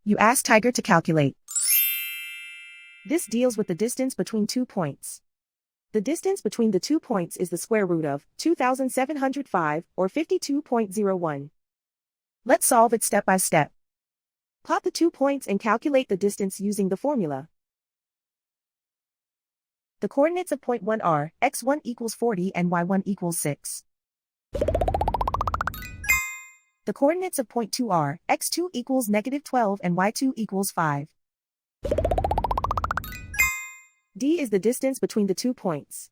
You ask Tiger to calculate. This deals with the distance between 2 points. The distance between the 2 points is the square root of 2,705, or 52.01. Let's solve it step by step. Plot the 2 points and calculate the distance using the formula. The coordinates of point 1 are x1 equals 40 and y1 equals 6. The coordinates of point 2 are x2 equals -12 and y2 equals 5. D is the distance between the 2 points.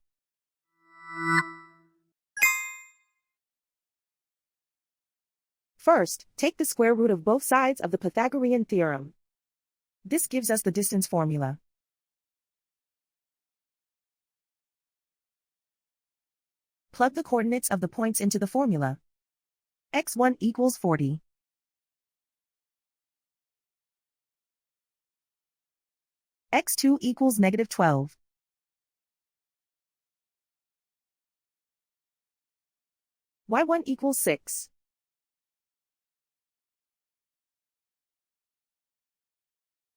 First, take the square root of both sides of the Pythagorean theorem. This gives us the distance formula. Plug the coordinates of the points into the formula. x1 equals 40. x2 equals -12. y1 equals 6.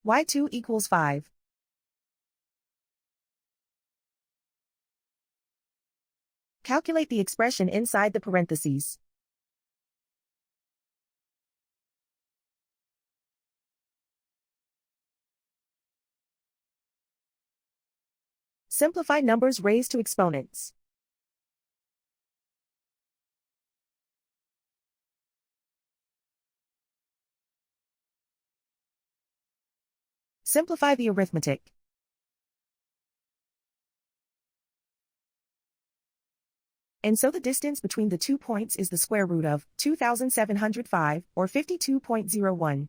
y2 equals 5. Calculate the expression inside the parentheses. Simplify numbers raised to exponents. Simplify the arithmetic. And so the distance between the 2 points is the square root of 2,705, or 52.01.